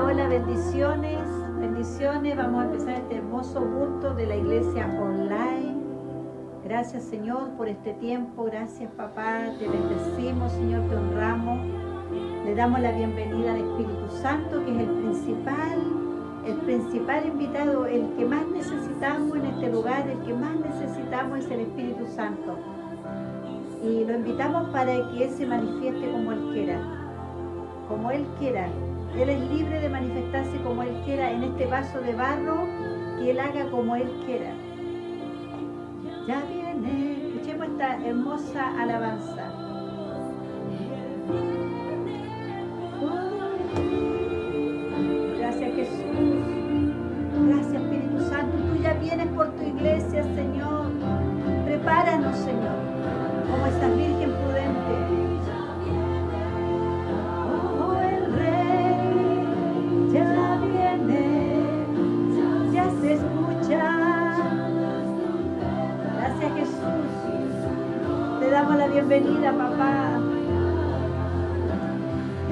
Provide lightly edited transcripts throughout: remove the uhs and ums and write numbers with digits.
hola, bendiciones, bendiciones. Vamos a empezar este hermoso culto de la iglesia online. Gracias, Señor, por este tiempo. Gracias, papá. Te bendecimos, Señor, te honramos. Le damos la bienvenida al Espíritu Santo, que es el principal invitado, el que más necesitamos en este lugar, el que más necesitamos es el Espíritu Santo. Y lo invitamos para que Él se manifieste como Él quiera. Como Él quiera. Él es libre de manifestarse como Él quiera en este vaso de barro, que Él haga como Él quiera. Ya viene, escuchemos esta hermosa alabanza. Gracias, Jesús. Gracias, Espíritu Santo. Tú ya vienes por tu iglesia, Señor. Prepáranos, Señor, como esta virgen prudente. Se escucha. Gracias, Jesús. Te damos la bienvenida, papá.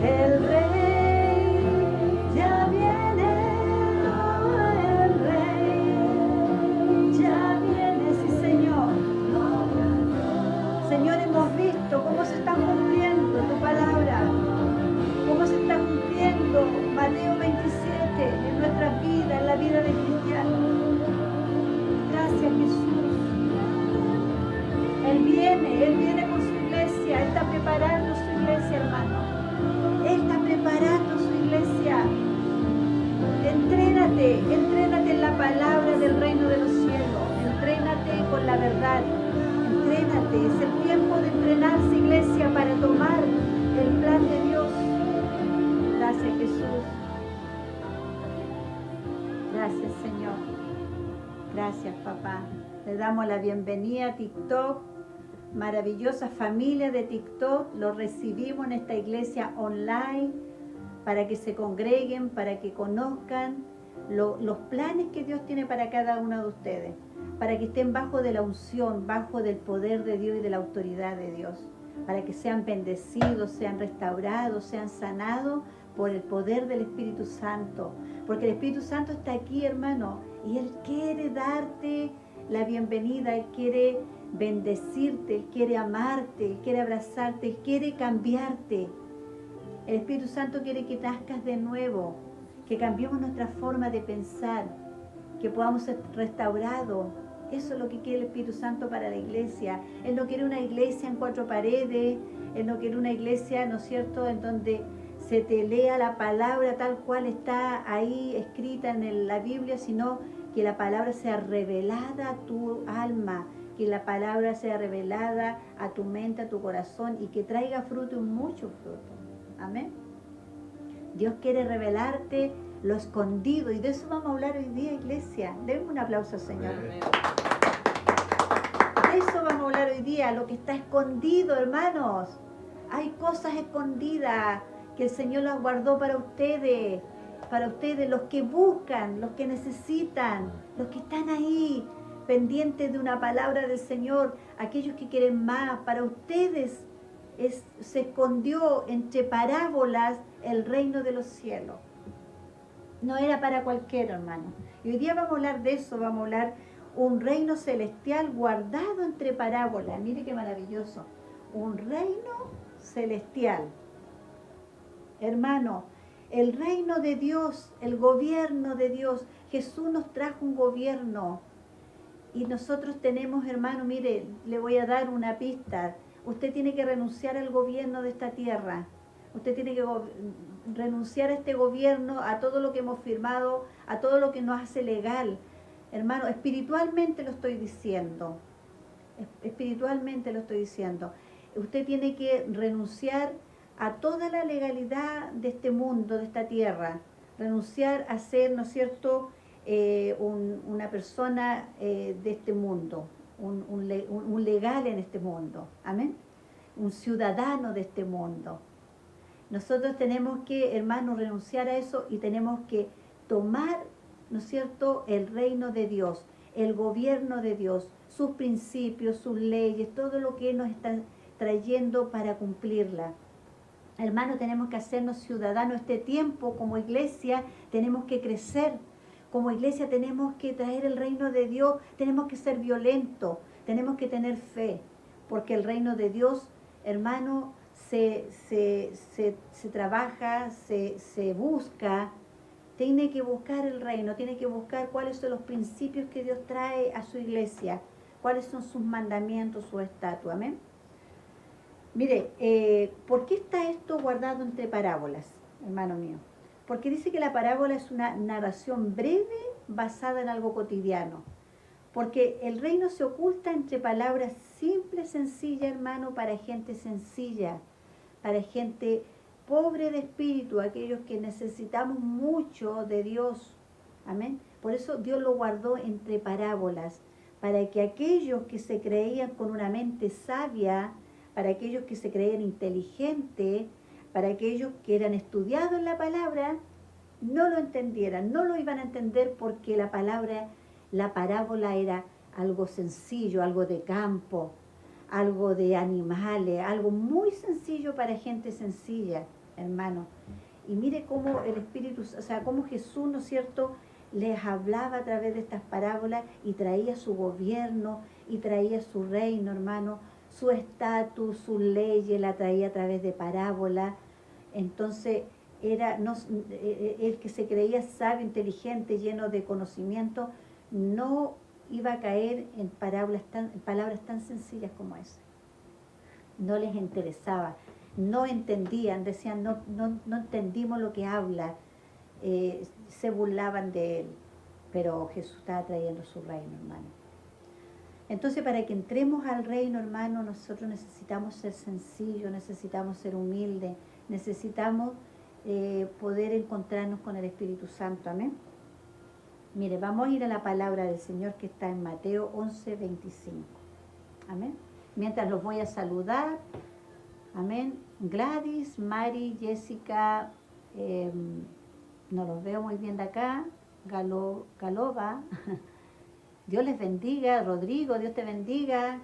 El Rey ya viene. El Rey ya viene, sí, Señor. Señor, hemos visto cómo se está cumpliendo tu palabra, cómo se está cumpliendo Mateo 27 en nuestras vidas, en la vida de cristianos. Gracias, Jesús. Él viene con su iglesia, Él está preparando su iglesia, hermano. Él está preparando su iglesia. Entrénate en la palabra del reino de los cielos. Entrénate con la verdad. Entrénate. Es el tiempo de entrenarse, iglesia, para tomar el plan de Dios. Gracias, Jesús. Gracias, Señor. Gracias, papá. Le damos la bienvenida a TikTok. Maravillosa familia de TikTok. Los recibimos en esta iglesia online para que se congreguen, para que conozcan los planes que Dios tiene para cada uno de ustedes, para que estén bajo de la unción, bajo del poder de Dios y de la autoridad de Dios, para que sean bendecidos, sean restaurados, sean sanados por el poder del Espíritu Santo, porque el Espíritu Santo está aquí, hermano, y Él quiere darte la bienvenida, Él quiere bendecirte, Él quiere amarte, Él quiere abrazarte, Él quiere cambiarte. El Espíritu Santo quiere que nazcas de nuevo, que cambiemos nuestra forma de pensar, que podamos ser restaurados. Eso es lo que quiere el Espíritu Santo para la iglesia. Él no quiere una iglesia en cuatro paredes, Él no quiere una iglesia, ¿no es cierto?, en donde se te lea la palabra tal cual está ahí escrita en la Biblia, sino que la palabra sea revelada a tu alma, que la palabra sea revelada a tu mente, a tu corazón, y que traiga fruto y mucho fruto. Amén. Dios quiere revelarte lo escondido, y de eso vamos a hablar hoy día, iglesia. Denme un aplauso al Señor. De eso vamos a hablar hoy día, lo que está escondido, hermanos. Hay cosas escondidas que el Señor las guardó para ustedes, los que buscan, los que necesitan, los que están ahí pendientes de una palabra del Señor, aquellos que quieren más. Para ustedes se escondió entre parábolas el reino de los cielos. No era para cualquiera, hermano. Y hoy día vamos a hablar de eso, vamos a hablar un reino celestial guardado entre parábolas. Mire qué maravilloso. Un reino celestial. Hermano, el reino de Dios, el gobierno de Dios. Jesús nos trajo un gobierno. Y nosotros tenemos, hermano, mire, le voy a dar una pista. Usted tiene que renunciar al gobierno de esta tierra. Usted tiene que renunciar a este gobierno, a todo lo que hemos firmado, a todo lo que nos hace legal. Hermano, espiritualmente lo estoy diciendo. Espiritualmente lo estoy diciendo. Usted tiene que renunciar a toda la legalidad de este mundo, de esta tierra. Renunciar a ser, ¿no es cierto?, una persona de este mundo, un legal en este mundo. Amén. Un ciudadano de este mundo. Nosotros tenemos que, hermanos, renunciar a eso y tenemos que tomar, ¿no es cierto?, el reino de Dios, el gobierno de Dios, sus principios, sus leyes, todo lo que Él nos está trayendo para cumplirla. Hermano, tenemos que hacernos ciudadanos. Este tiempo como iglesia tenemos que crecer. Como iglesia tenemos que traer el reino de Dios. Tenemos que ser violentos. Tenemos que tener fe. Porque el reino de Dios, hermano, se trabaja, se busca. Tiene que buscar el reino. Tiene que buscar cuáles son los principios que Dios trae a su iglesia. Cuáles son sus mandamientos, su estatus. Amén. Mire, ¿por qué está esto guardado entre parábolas, hermano mío? Porque dice que la parábola es una narración breve basada en algo cotidiano. Porque el reino se oculta entre palabras simples, sencillas, hermano, para gente sencilla, para gente pobre de espíritu, aquellos que necesitamos mucho de Dios. Amén. Por eso Dios lo guardó entre parábolas, para que aquellos que se creían con una mente sabia, para aquellos que se creían inteligentes, para aquellos que eran estudiados en la palabra, no lo entendieran, no lo iban a entender porque la parábola era algo sencillo, algo de campo, algo de animales, algo muy sencillo para gente sencilla, hermano. Y mire cómo el Espíritu, o sea, cómo Jesús, ¿no es cierto?, les hablaba a través de estas parábolas y traía su gobierno y traía su reino, hermano, su estatus, sus leyes, la traía a través de parábolas. Entonces, el que se creía sabio, inteligente, lleno de conocimiento, no iba a caer en palabras tan sencillas como esa. No les interesaba, no entendían, decían, no entendimos lo que habla, se burlaban de él, pero Jesús estaba trayendo su reino, hermano. Entonces, para que entremos al reino, hermano, nosotros necesitamos ser sencillos, necesitamos ser humildes, necesitamos poder encontrarnos con el Espíritu Santo, amén. Mire, vamos a ir a la palabra del Señor que está en Mateo 11:25, amén. Mientras los voy a saludar, amén. Gladys, Mari, Jessica, no los veo muy bien de acá, Galova, Dios les bendiga. Rodrigo, Dios te bendiga.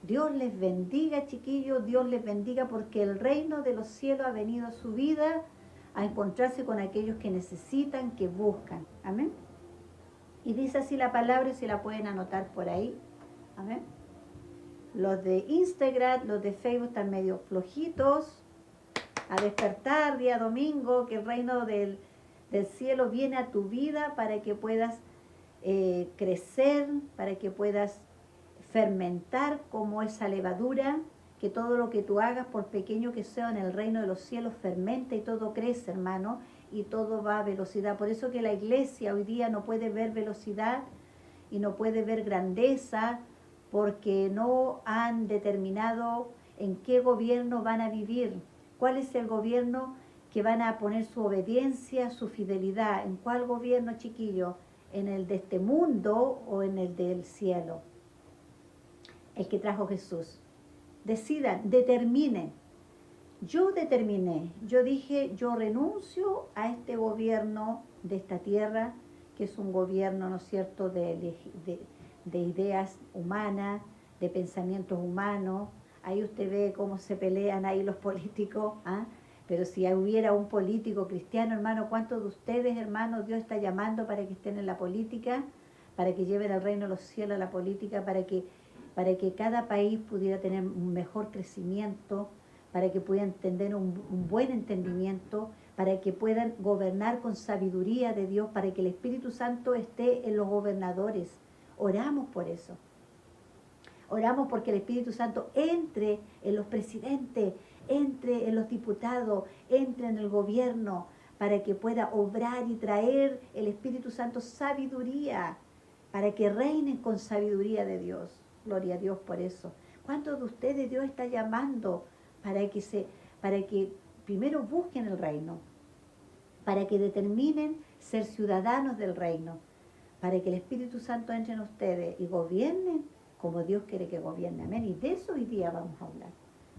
Dios les bendiga, chiquillos, Dios les bendiga, porque el reino de los cielos ha venido a su vida a encontrarse con aquellos que necesitan, que buscan. Amén. Y dice así la palabra, si la pueden anotar por ahí. Amén. Los de Instagram, los de Facebook están medio flojitos. A despertar día domingo, que el reino del cielo viene a tu vida para que puedas crecer, para que puedas fermentar como esa levadura, que todo lo que tú hagas, por pequeño que sea en el reino de los cielos, fermenta y todo crece, hermano, y todo va a velocidad. Por eso que la iglesia hoy día no puede ver velocidad y no puede ver grandeza, porque no han determinado en qué gobierno van a vivir, cuál es el gobierno que van a poner su obediencia, su fidelidad. ¿En cuál gobierno, chiquillo? ¿En el de este mundo o en el del cielo? El que trajo Jesús. Decidan, determinen. Yo determiné, yo dije, yo renuncio a este gobierno de esta tierra, que es un gobierno, ¿no es cierto?, de ideas humanas, de pensamientos humanos. Ahí usted ve cómo se pelean ahí los políticos, ¿ah? Pero si hubiera un político cristiano, hermano, ¿cuántos de ustedes, hermanos, Dios está llamando para que estén en la política, para que lleven al reino de los cielos a la política, para que cada país pudiera tener un mejor crecimiento, para que puedan tener un buen entendimiento, para que puedan gobernar con sabiduría de Dios, para que el Espíritu Santo esté en los gobernadores? Oramos por eso. Oramos porque el Espíritu Santo entre en los presidentes, entre en los diputados, entre en el gobierno, para que pueda obrar y traer el Espíritu Santo sabiduría, para que reinen con sabiduría de Dios. Gloria a Dios por eso. ¿Cuántos de ustedes Dios está llamando para que primero busquen el reino, para que determinen ser ciudadanos del reino, para que el Espíritu Santo entre en ustedes y gobiernen como Dios quiere que gobierne? Amén. Y de eso hoy día vamos a hablar.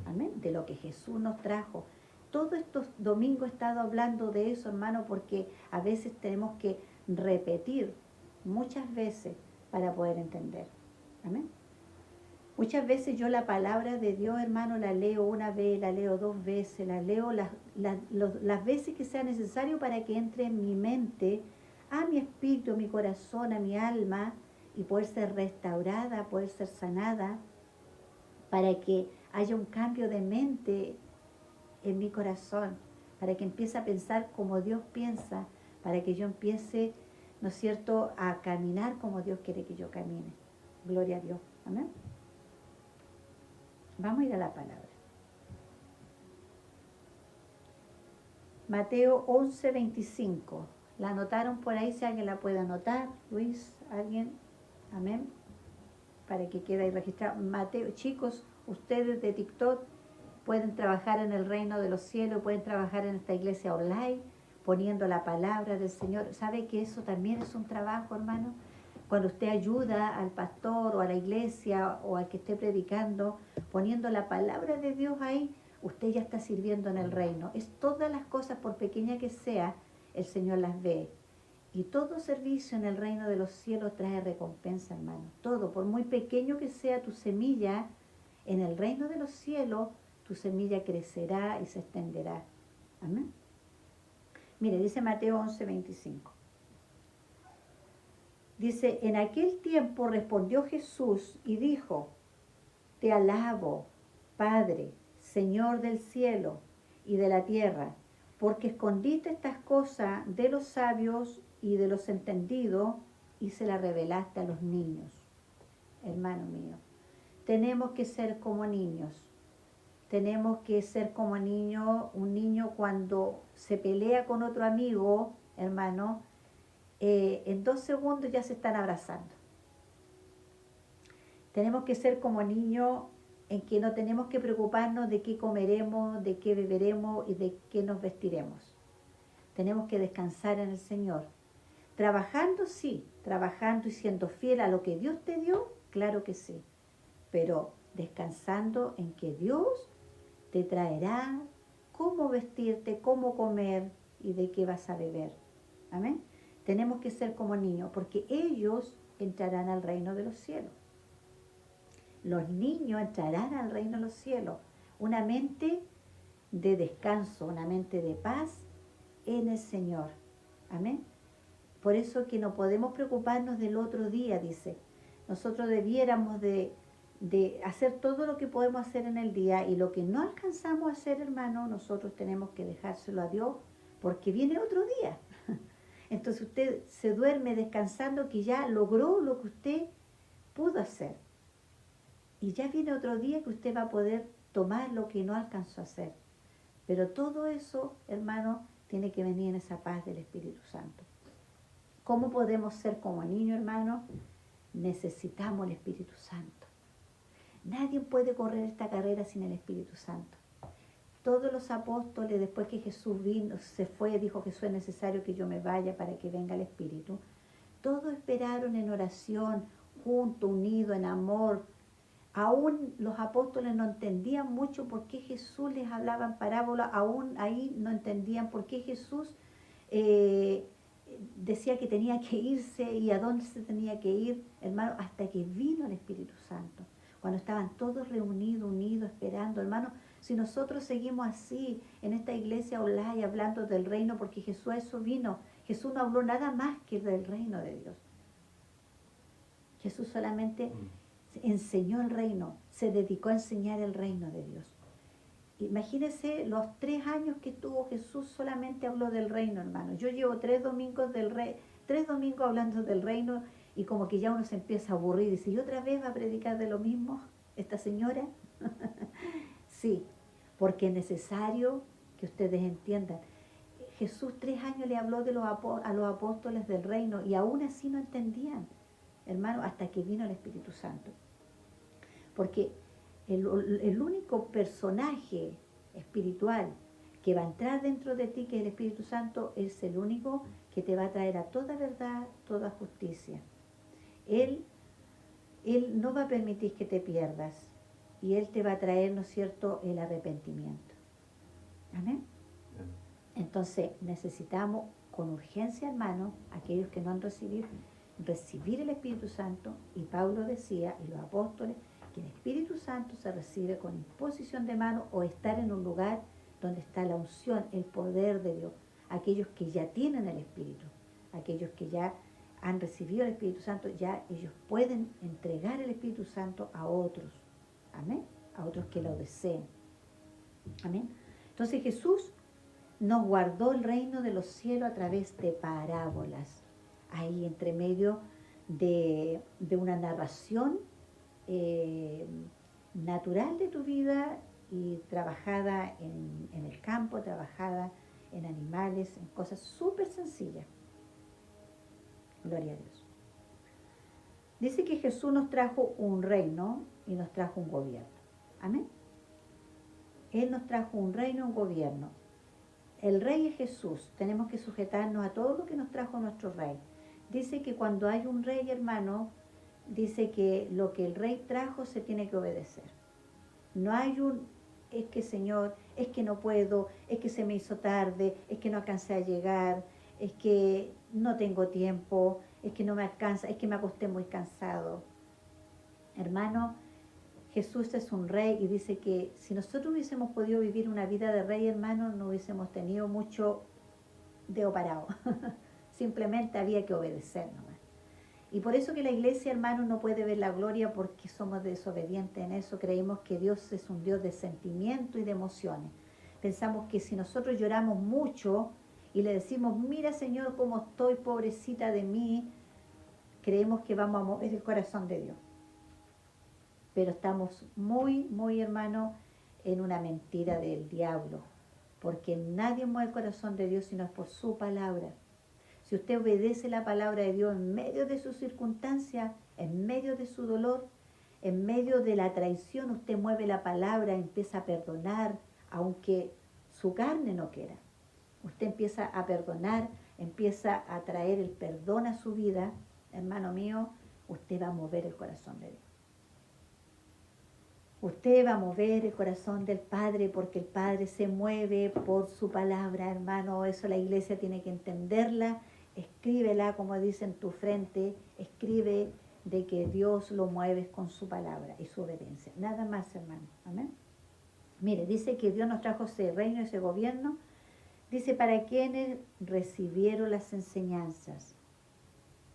Amén. De lo que Jesús nos trajo. Todos estos domingos he estado hablando de eso, hermano, porque a veces tenemos que repetir muchas veces para poder entender. Amén. Muchas veces yo la palabra de Dios, hermano, la leo una vez, la leo dos veces, la leo las veces que sea necesario para que entre en mi mente, a mi espíritu, a mi corazón, a mi alma, y poder ser restaurada, poder ser sanada, para que haya un cambio de mente en mi corazón, para que empiece a pensar como Dios piensa, para que yo empiece, ¿no es cierto?, a caminar como Dios quiere que yo camine. Gloria a Dios. Amén. Vamos a ir a la palabra. Mateo 11:25. ¿La anotaron por ahí? Si alguien la puede anotar. Luis, ¿alguien? Amén. Para que quede ahí registrado. Mateo, chicos, ustedes de TikTok pueden trabajar en el reino de los cielos, pueden trabajar en esta iglesia online, poniendo la palabra del Señor. ¿Sabe que eso también es un trabajo, hermano? Cuando usted ayuda al pastor o a la iglesia o al que esté predicando, poniendo la palabra de Dios ahí, usted ya está sirviendo en el reino. Es todas las cosas, por pequeña que sea, el Señor las ve. Y todo servicio en el reino de los cielos trae recompensa, hermano. Todo, por muy pequeño que sea tu semilla, en el reino de los cielos, tu semilla crecerá y se extenderá. Amén. Mire, dice Mateo 11:25. Dice, en aquel tiempo respondió Jesús y dijo, te alabo, Padre, Señor del cielo y de la tierra, porque escondiste estas cosas de los sabios y de los entendidos y se las revelaste a los niños. Hermano mío, tenemos que ser como niños. Tenemos que ser como niño, un niño cuando se pelea con otro amigo, hermano, en 2 segundos ya se están abrazando. Tenemos que ser como niños en que no tenemos que preocuparnos de qué comeremos, de qué beberemos y de qué nos vestiremos. Tenemos que descansar en el Señor. Trabajando, sí, trabajando y siendo fiel a lo que Dios te dio, claro que sí. Pero descansando en que Dios te traerá cómo vestirte, cómo comer y de qué vas a beber. Amén. Tenemos que ser como niños, porque ellos entrarán al reino de los cielos. Los niños entrarán al reino de los cielos. Una mente de descanso, una mente de paz en el Señor. Amén. Por eso que no podemos preocuparnos del otro día, dice. Nosotros debiéramos de hacer todo lo que podemos hacer en el día, y lo que no alcanzamos a hacer, hermano, nosotros tenemos que dejárselo a Dios, porque viene otro día. Entonces usted se duerme descansando que ya logró lo que usted pudo hacer. Y ya viene otro día que usted va a poder tomar lo que no alcanzó a hacer. Pero todo eso, hermano, tiene que venir en esa paz del Espíritu Santo. ¿Cómo podemos ser como niños, hermano? Necesitamos el Espíritu Santo. Nadie puede correr esta carrera sin el Espíritu Santo. Todos los apóstoles, después que Jesús vino, se fue, dijo, Jesús, es necesario que yo me vaya para que venga el Espíritu. Todos esperaron en oración, juntos, unidos, en amor. Aún los apóstoles no entendían mucho por qué Jesús les hablaba en parábola, aún ahí no entendían por qué Jesús decía que tenía que irse y a dónde se tenía que ir, hermano, hasta que vino el Espíritu Santo. Cuando estaban todos reunidos, unidos, esperando, hermano, si nosotros seguimos así en esta iglesia online hablando del reino, porque Jesús a eso vino, Jesús no habló nada más que del reino de Dios. Jesús solamente enseñó el reino, se dedicó a enseñar el reino de Dios. Imagínense los 3 años que tuvo Jesús, solamente habló del reino, hermano. Yo llevo 3 domingos hablando del reino, y como que ya uno se empieza a aburrir y dice, ¿y otra vez va a predicar de lo mismo esta señora? Sí, porque es necesario que ustedes entiendan. Jesús 3 años le habló a los apóstoles del reino, y aún así no entendían, hermano, hasta que vino el Espíritu Santo. Porque el único personaje espiritual que va a entrar dentro de ti, que es el Espíritu Santo, es el único que te va a traer a toda verdad, toda justicia. Él no va a permitir que te pierdas, y Él te va a traer, ¿no es cierto?, el arrepentimiento. Amén. Entonces necesitamos con urgencia, hermano, aquellos que no han recibido, recibir el Espíritu Santo. Y Pablo decía, y los apóstoles, Porque el Espíritu Santo se recibe con imposición de mano o estar en un lugar donde está la unción, el poder de Dios. Aquellos que ya tienen el Espíritu, aquellos que ya han recibido el Espíritu Santo, ya ellos pueden entregar el Espíritu Santo a otros. Amén. A otros que lo deseen. Amén. Entonces Jesús nos guardó el reino de los cielos a través de parábolas. Ahí entre medio de una narración natural de tu vida y trabajada en el campo, trabajada en animales, en cosas súper sencillas. Gloria a Dios. Dice que Jesús nos trajo un reino y nos trajo un gobierno. Amén. Él nos trajo un reino y un gobierno. El rey es Jesús. Tenemos que sujetarnos a todo lo que nos trajo nuestro rey. Dice que cuando hay un rey, hermano, dice que lo que el rey trajo se tiene que obedecer. No hay es que Señor, es que no puedo, es que se me hizo tarde, es que no alcancé a llegar, es que no tengo tiempo, es que no me alcanza, es que me acosté muy cansado. Hermano, Jesús es un rey y dice que si nosotros hubiésemos podido vivir una vida de rey, hermano, no hubiésemos tenido mucho dedo parado. Simplemente había que obedecer nomás. Y por eso que la iglesia, hermano, no puede ver la gloria porque somos desobedientes en eso. Creemos que Dios es un Dios de sentimiento y de emociones. Pensamos que si nosotros lloramos mucho y le decimos, mira Señor cómo estoy, pobrecita de mí, creemos que vamos a mover el corazón de Dios. Pero estamos muy, muy, hermano, en una mentira del diablo. Porque nadie mueve el corazón de Dios sino es por su palabra. Si usted obedece la palabra de Dios en medio de sus circunstancias, en medio de su dolor, en medio de la traición, usted mueve la palabra, empieza a perdonar, aunque su carne no quiera. Usted empieza a perdonar, empieza a traer el perdón a su vida, hermano mío, usted va a mover el corazón de Dios. Usted va a mover el corazón del Padre porque el Padre se mueve por su palabra, hermano. Eso la iglesia tiene que entenderla. Escríbela, como dice en tu frente, escribe de que Dios lo mueve con su palabra y su obediencia. Nada más, hermano. Amén. Mire, dice que Dios nos trajo ese reino, ese gobierno. Dice, para quienes recibieron las enseñanzas.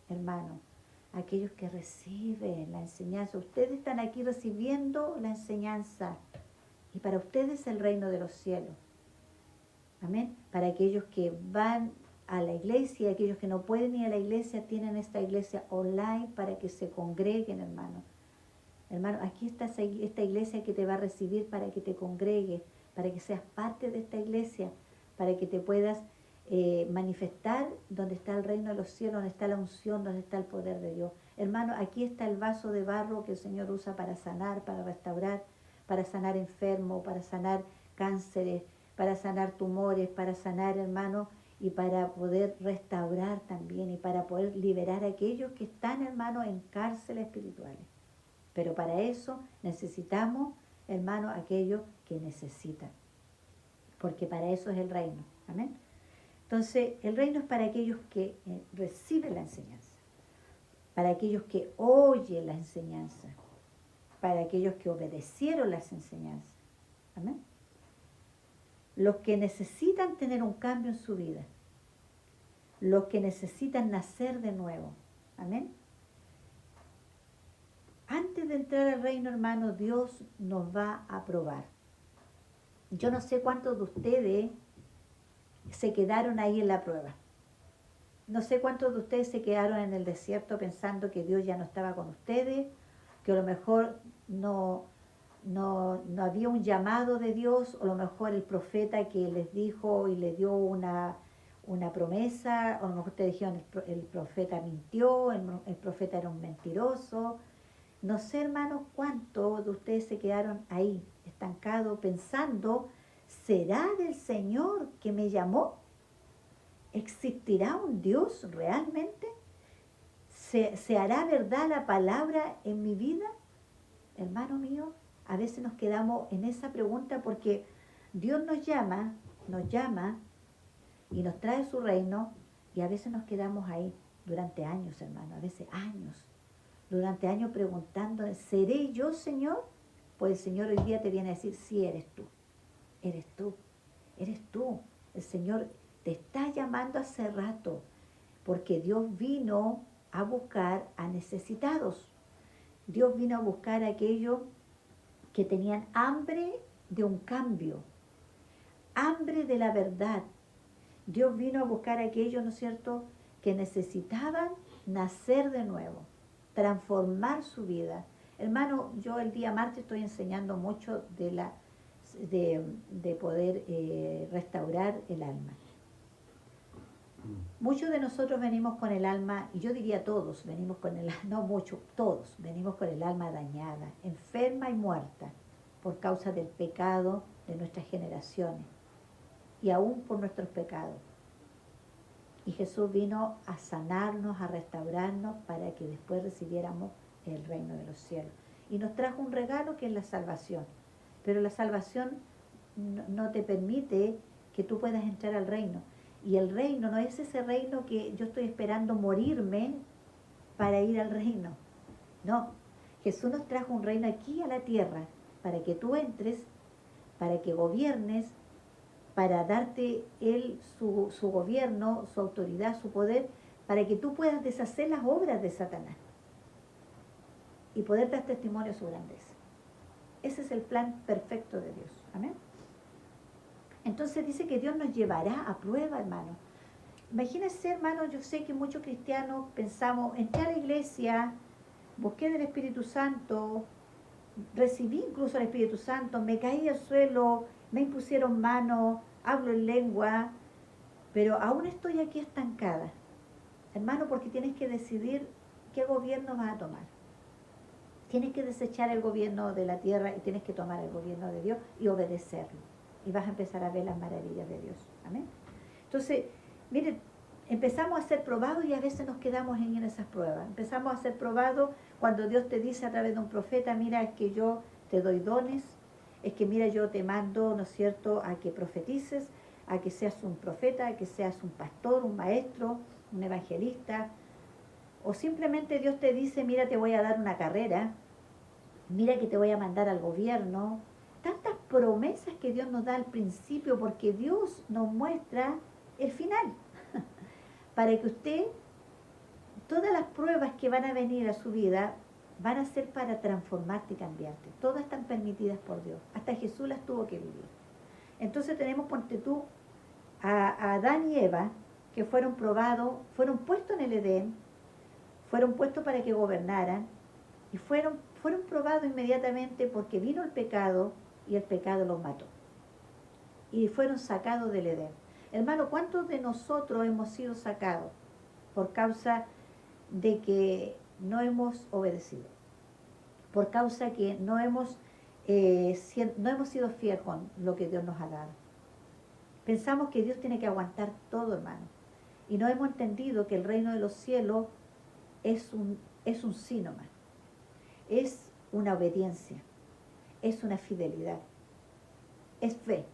Hermano, aquellos que reciben la enseñanza. Ustedes están aquí recibiendo la enseñanza. Y para ustedes el reino de los cielos. Amén. Para aquellos que van a la iglesia, aquellos que no pueden ir a la iglesia, tienen esta iglesia online para que se congreguen, hermano. Hermano, aquí está esta iglesia que te va a recibir para que te congregues, para que seas parte de esta iglesia, para que te puedas manifestar donde está el reino de los cielos, donde está la unción, donde está el poder de Dios. Hermano, aquí está el vaso de barro que el Señor usa para sanar, para restaurar, para sanar enfermos, para sanar cánceres, para sanar tumores, para sanar, hermano, y para poder restaurar también y para poder liberar a aquellos que están, hermano, en cárceles espirituales. Pero para eso necesitamos, hermano, aquellos que necesitan. Porque para eso es el reino. Amén. Entonces, el reino es para aquellos que reciben la enseñanza, para aquellos que oyen la enseñanza, para aquellos que obedecieron las enseñanzas. Amén. Los que necesitan tener un cambio en su vida, los que necesitan nacer de nuevo. Amén. Antes de entrar al reino, hermano, Dios nos va a probar. Yo no sé cuántos de ustedes se quedaron ahí en la prueba. No sé cuántos de ustedes se quedaron en el desierto pensando que Dios ya no estaba con ustedes, que a lo mejor no había un llamado de Dios, o a lo mejor el profeta que les dijo y les dio una promesa, o a lo mejor ustedes dijeron el profeta mintió, el profeta era un mentiroso. No sé, hermanos, cuántos de ustedes se quedaron ahí, estancados, pensando, ¿será del Señor que me llamó? ¿Existirá un Dios realmente? ¿Se hará verdad la palabra en mi vida? Hermano mío, a veces nos quedamos en esa pregunta porque Dios nos llama y nos trae su reino y a veces nos quedamos ahí durante años, hermano, a veces años. durante años preguntando, ¿seré yo, Señor? Pues el Señor hoy día te viene a decir, sí, eres tú, eres tú, eres tú. El Señor te está llamando hace rato, porque Dios vino a buscar a necesitados. Dios vino a buscar a aquellos que tenían hambre de un cambio, hambre de la verdad. Dios vino a buscar a aquellos, ¿no es cierto?, que necesitaban nacer de nuevo, transformar su vida. Hermano, yo el día martes estoy enseñando mucho de poder restaurar el alma. Muchos de nosotros venimos con el alma, y yo diría todos, venimos con el no muchos, todos, venimos con el alma dañada, enferma y muerta, por causa del pecado de nuestras generaciones, y aún por nuestros pecados. Y Jesús vino a sanarnos, a restaurarnos, para que después recibiéramos el reino de los cielos. Y nos trajo un regalo que es la salvación. Pero la salvación no te permite que tú puedas entrar al reino. Y el reino no es ese reino que yo estoy esperando morirme para ir al reino. No, Jesús nos trajo un reino aquí a la tierra para que tú entres, para que gobiernes, para darte Él su gobierno, su autoridad, su poder, para que tú puedas deshacer las obras de Satanás y poder dar testimonio de su grandeza. Ese es el plan perfecto de Dios. Amén. Entonces dice que Dios nos llevará a prueba, hermano. Imagínense, hermano, yo sé que muchos cristianos pensamos, entré a la iglesia, busqué del Espíritu Santo, recibí incluso el Espíritu Santo, me caí al suelo, me impusieron manos, hablo en lengua, pero aún estoy aquí estancada. Hermano, porque tienes que decidir qué gobierno vas a tomar. Tienes que desechar el gobierno de la tierra y tienes que tomar el gobierno de Dios y obedecerlo. Y vas a empezar a ver las maravillas de Dios. Amén. Entonces, miren, empezamos a ser probados y a veces nos quedamos en esas pruebas. Empezamos a ser probados cuando Dios te dice a través de un profeta, mira, es que yo te doy dones, es que mira, yo te mando, ¿no es cierto?, a que profetices, a que seas un profeta, a que seas un pastor, un maestro, un evangelista. O simplemente Dios te dice, mira, te voy a dar una carrera, mira que te voy a mandar al gobierno. Tantas promesas que Dios nos da al principio, porque Dios nos muestra el final. Para que usted, todas las pruebas que van a venir a su vida, van a ser para transformarte y cambiarte. Todas están permitidas por Dios. Hasta Jesús las tuvo que vivir. Entonces tenemos, ponte tú, a Adán y Eva, que fueron probados, fueron puestos en el Edén, fueron puestos para que gobernaran, y fueron probados inmediatamente porque vino el pecado, y el pecado los mató. Y fueron sacados del Edén. Hermano, ¿cuántos de nosotros hemos sido sacados por causa de que no hemos obedecido? Por causa que no hemos sido fieles con lo que Dios nos ha dado. Pensamos que Dios tiene que aguantar todo, hermano. Y no hemos entendido que el reino de los cielos es un sí nomás. Es una obediencia. Es una fidelidad. Es fe.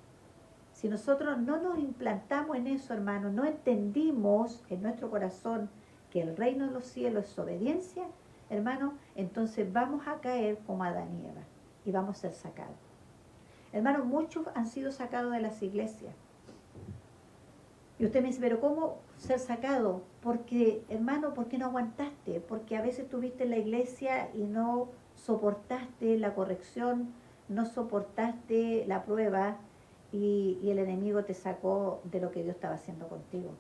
Si nosotros no nos implantamos en eso, hermano, no entendimos en nuestro corazón que el reino de los cielos es obediencia, hermano, entonces vamos a caer como Adán y Eva y vamos a ser sacados. Hermano, muchos han sido sacados de las iglesias. Y usted me dice, pero ¿cómo ser sacado? Porque, hermano, ¿por qué no aguantaste? Porque a veces estuviste en la iglesia y no soportaste la corrección, no soportaste la prueba y el enemigo te sacó de lo que Dios estaba haciendo contigo.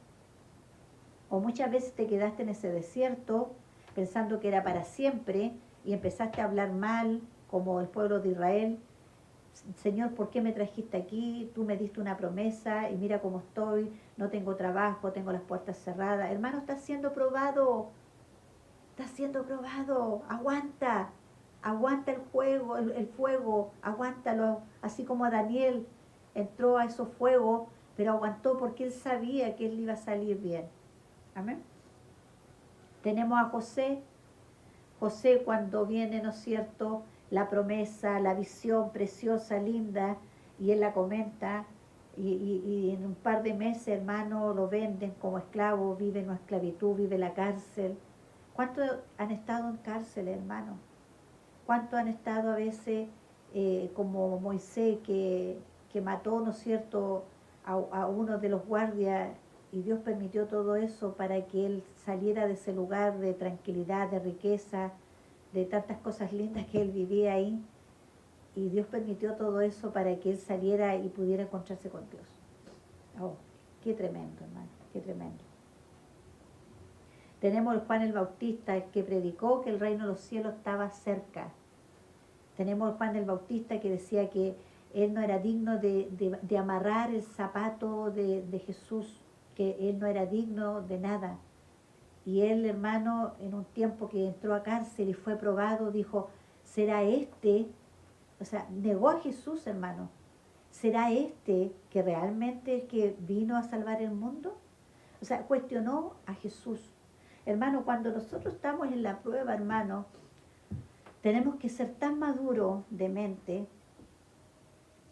O muchas veces te quedaste en ese desierto pensando que era para siempre y empezaste a hablar mal como el pueblo de Israel. Señor, ¿por qué me trajiste aquí? Tú me diste una promesa y mira cómo estoy, no tengo trabajo, tengo las puertas cerradas. Hermano, estás siendo probado, aguanta, aguanta el fuego, aguántalo, así como a Daniel entró a esos fuegos, pero aguantó porque él sabía que él iba a salir bien. Amén. Tenemos a José cuando viene, ¿no es cierto?, la promesa, la visión preciosa, linda, y él la comenta, y en un par de meses, hermano, lo venden como esclavo, vive en una esclavitud, vive en la cárcel, ¿Cuántos han estado en cárcel, hermano? ¿Cuántos han estado a veces como Moisés que mató, ¿no es cierto?, a uno de los guardias, y Dios permitió todo eso para que él saliera de ese lugar de tranquilidad, de riqueza, de tantas cosas lindas que él vivía ahí, y Dios permitió todo eso para que él saliera y pudiera encontrarse con Dios. Oh, qué tremendo, hermano, qué tremendo. Tenemos el Juan el Bautista, el que predicó que el reino de los cielos estaba cerca. Tenemos el Juan el Bautista que decía que él no era digno de amarrar el zapato de Jesús, que él no era digno de nada. Y él, hermano, en un tiempo que entró a cárcel y fue probado, dijo, ¿será este? O sea, negó a Jesús, hermano. ¿Será este que realmente es que vino a salvar el mundo? O sea, cuestionó a Jesús. Hermano, cuando nosotros estamos en la prueba, hermano, tenemos que ser tan maduros de mente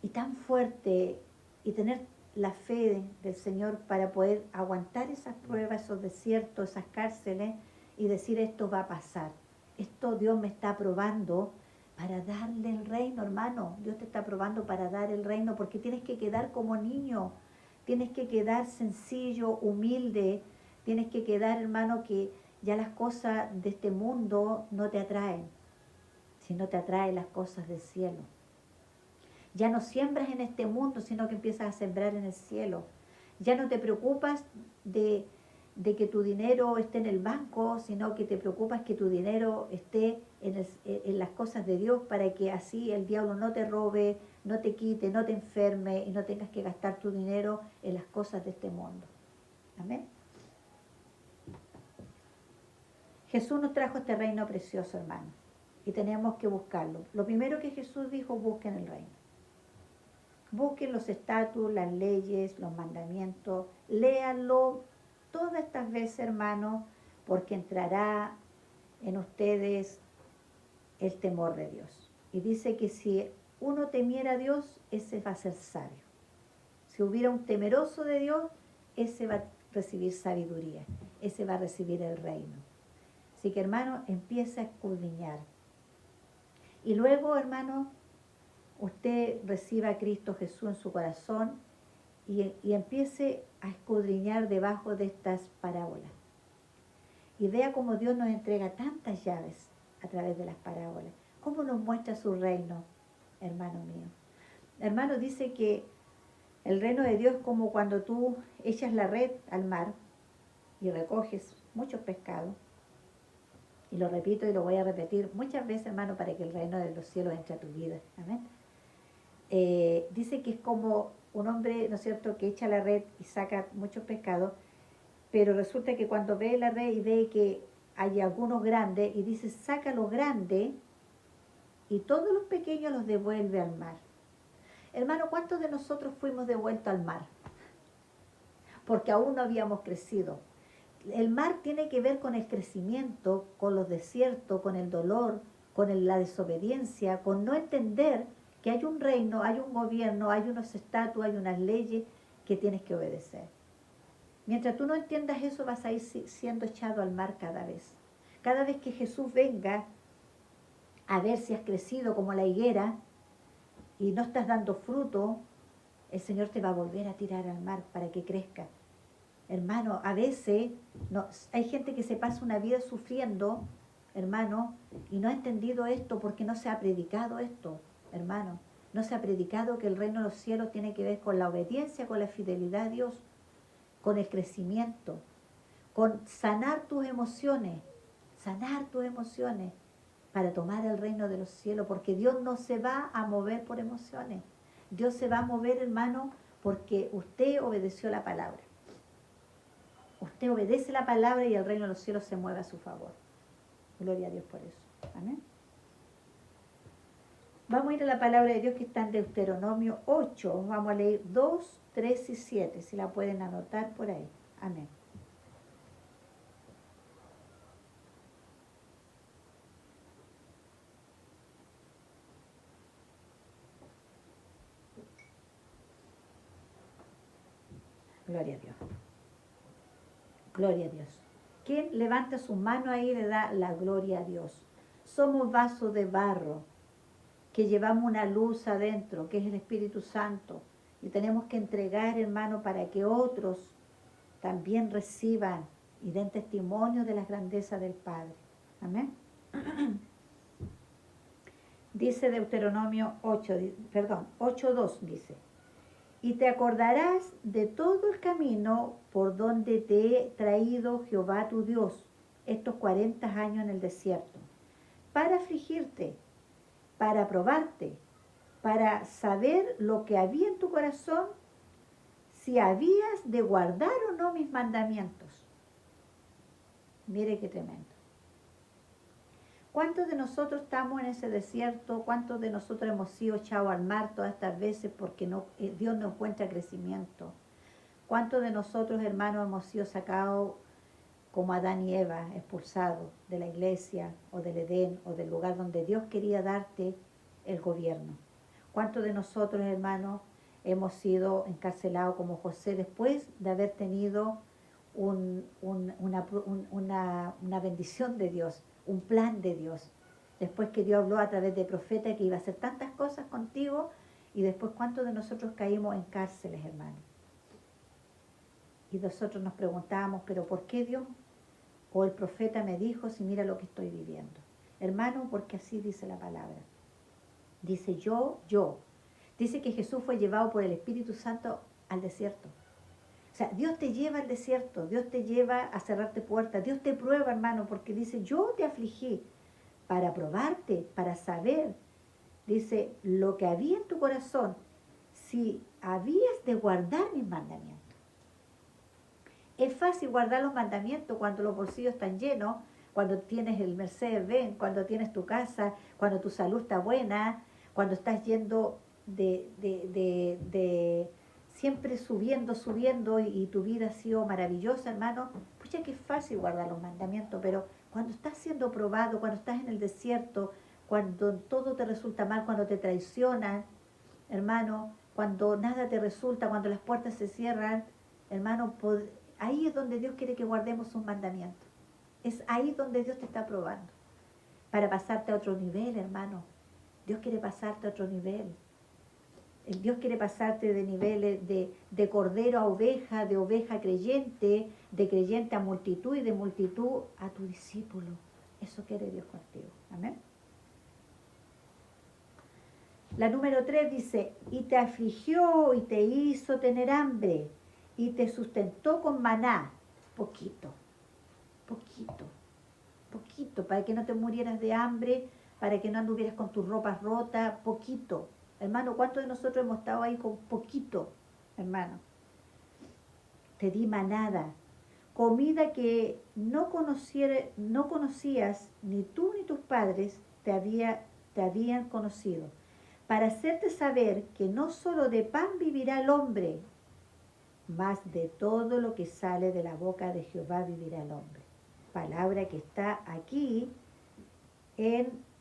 y tan fuerte y tener la fe del Señor para poder aguantar esas pruebas, esos desiertos, esas cárceles y decir esto va a pasar. Esto Dios me está probando para darle el reino, hermano. Dios te está probando para dar el reino porque tienes que quedar como niño, tienes que quedar sencillo, humilde, tienes que quedar, hermano, que ya las cosas de este mundo no te atraen, sino te atraen las cosas del cielo. Ya no siembras en este mundo, sino que empiezas a sembrar en el cielo. Ya no te preocupas de que tu dinero esté en el banco, sino que te preocupas que tu dinero esté en las cosas de Dios para que así el diablo no te robe, no te quite, no te enferme y no tengas que gastar tu dinero en las cosas de este mundo. Amén. Jesús nos trajo este reino precioso, hermano, y tenemos que buscarlo. Lo primero que Jesús dijo, busquen el reino. Busquen los estatutos, las leyes, los mandamientos, léanlo todas estas veces, hermano, porque entrará en ustedes el temor de Dios. Y dice que si uno temiera a Dios, ese va a ser sabio. Si hubiera un temeroso de Dios, ese va a recibir sabiduría, ese va a recibir el reino. Así que, hermano, empieza a escudriñar. Y luego, hermano, usted reciba a Cristo Jesús en su corazón y empiece a escudriñar debajo de estas parábolas. Y vea cómo Dios nos entrega tantas llaves a través de las parábolas. Cómo nos muestra su reino, hermano mío. Hermano, dice que el reino de Dios es como cuando tú echas la red al mar y recoges muchos pescados. Y lo repito y lo voy a repetir muchas veces, hermano, para que el reino de los cielos entre a tu vida. Amén. Dice que es como un hombre, ¿no es cierto?, que echa la red y saca muchos pescados, pero resulta que cuando ve la red y ve que hay algunos grandes, y dice, saca los grandes y todos los pequeños los devuelve al mar. Hermano, ¿cuántos de nosotros fuimos devueltos al mar? Porque aún no habíamos crecido. El mar tiene que ver con el crecimiento, con los desiertos, con el dolor, con la desobediencia, con no entender que hay un reino, hay un gobierno, hay unos estatutos, hay unas leyes que tienes que obedecer. Mientras tú no entiendas eso, vas a ir siendo echado al mar cada vez. Cada vez que Jesús venga a ver si has crecido como la higuera y no estás dando fruto, el Señor te va a volver a tirar al mar para que crezca. Hermano, a veces hay gente que se pasa una vida sufriendo, hermano, y no ha entendido esto porque no se ha predicado esto, hermano. No se ha predicado que el reino de los cielos tiene que ver con la obediencia, con la fidelidad a Dios, con el crecimiento, con sanar tus emociones para tomar el reino de los cielos, porque Dios no se va a mover por emociones. Dios se va a mover, hermano, porque usted obedeció la palabra. Usted obedece la palabra y el reino de los cielos se mueve a su favor. Gloria a Dios por eso. Amén. Vamos a ir a la palabra de Dios que está en Deuteronomio 8. Vamos a leer 2, 3 y 7, si la pueden anotar por ahí. Amén. Gloria a Dios. Gloria a Dios. ¿Quién levanta su mano ahí y le da la gloria a Dios? Somos vasos de barro que llevamos una luz adentro, que es el Espíritu Santo. Y tenemos que entregar, hermano, para que otros también reciban y den testimonio de las grandezas del Padre. Amén. Dice Deuteronomio 8:2 dice, y te acordarás de todo el camino por donde te he traído Jehová tu Dios estos 40 años en el desierto, para afligirte, para probarte, para saber lo que había en tu corazón, si habías de guardar o no mis mandamientos. Mire qué tremendo. ¿Cuántos de nosotros estamos en ese desierto? ¿Cuántos de nosotros hemos sido echados al mar todas estas veces porque Dios no encuentra crecimiento? ¿Cuántos de nosotros, hermanos, hemos sido sacados como Adán y Eva, expulsados de la iglesia o del Edén o del lugar donde Dios quería darte el gobierno? ¿Cuántos de nosotros, hermanos, hemos sido encarcelados como José después de haber tenido una bendición de Dios, un plan de Dios? Después que Dios habló a través de profeta que iba a hacer tantas cosas contigo, y después cuántos de nosotros caímos en cárceles, hermanos. Y nosotros nos preguntábamos, ¿pero por qué Dios? O el profeta me dijo, si mira lo que estoy viviendo. Hermano, porque así dice la palabra. Dice yo. Dice que Jesús fue llevado por el Espíritu Santo al desierto. O sea, Dios te lleva al desierto, Dios te lleva a cerrarte puertas, Dios te prueba, hermano, porque dice, yo te afligí para probarte, para saber, dice, lo que había en tu corazón, si habías de guardar mis mandamientos. Es fácil guardar los mandamientos cuando los bolsillos están llenos, cuando tienes el Mercedes-Benz, cuando tienes tu casa, cuando tu salud está buena, cuando estás yendo siempre subiendo y tu vida ha sido maravillosa, hermano. Pucha, que es fácil guardar los mandamientos, pero cuando estás siendo probado, cuando estás en el desierto, cuando todo te resulta mal, cuando te traicionan, hermano, cuando nada te resulta, cuando las puertas se cierran, hermano, ahí es donde Dios quiere que guardemos sus mandamientos. Es ahí donde Dios te está probando, para pasarte a otro nivel, hermano. Dios quiere pasarte a otro nivel. Dios quiere pasarte de niveles de cordero a oveja, de oveja a creyente, de creyente a multitud y de multitud a tu discípulo. Eso quiere Dios contigo. Amén. La número 3 dice, y te afligió y te hizo tener hambre y te sustentó con maná. Poquito, para que no te murieras de hambre, para que no anduvieras con tus ropas rotas, poquito. Hermano, ¿cuántos de nosotros hemos estado ahí con poquito, hermano? Te di manada, comida que no conocías, ni tú ni tus padres te habían conocido, para hacerte saber que no solo de pan vivirá el hombre, mas de todo lo que sale de la boca de Jehová vivirá el hombre. Palabra que está aquí en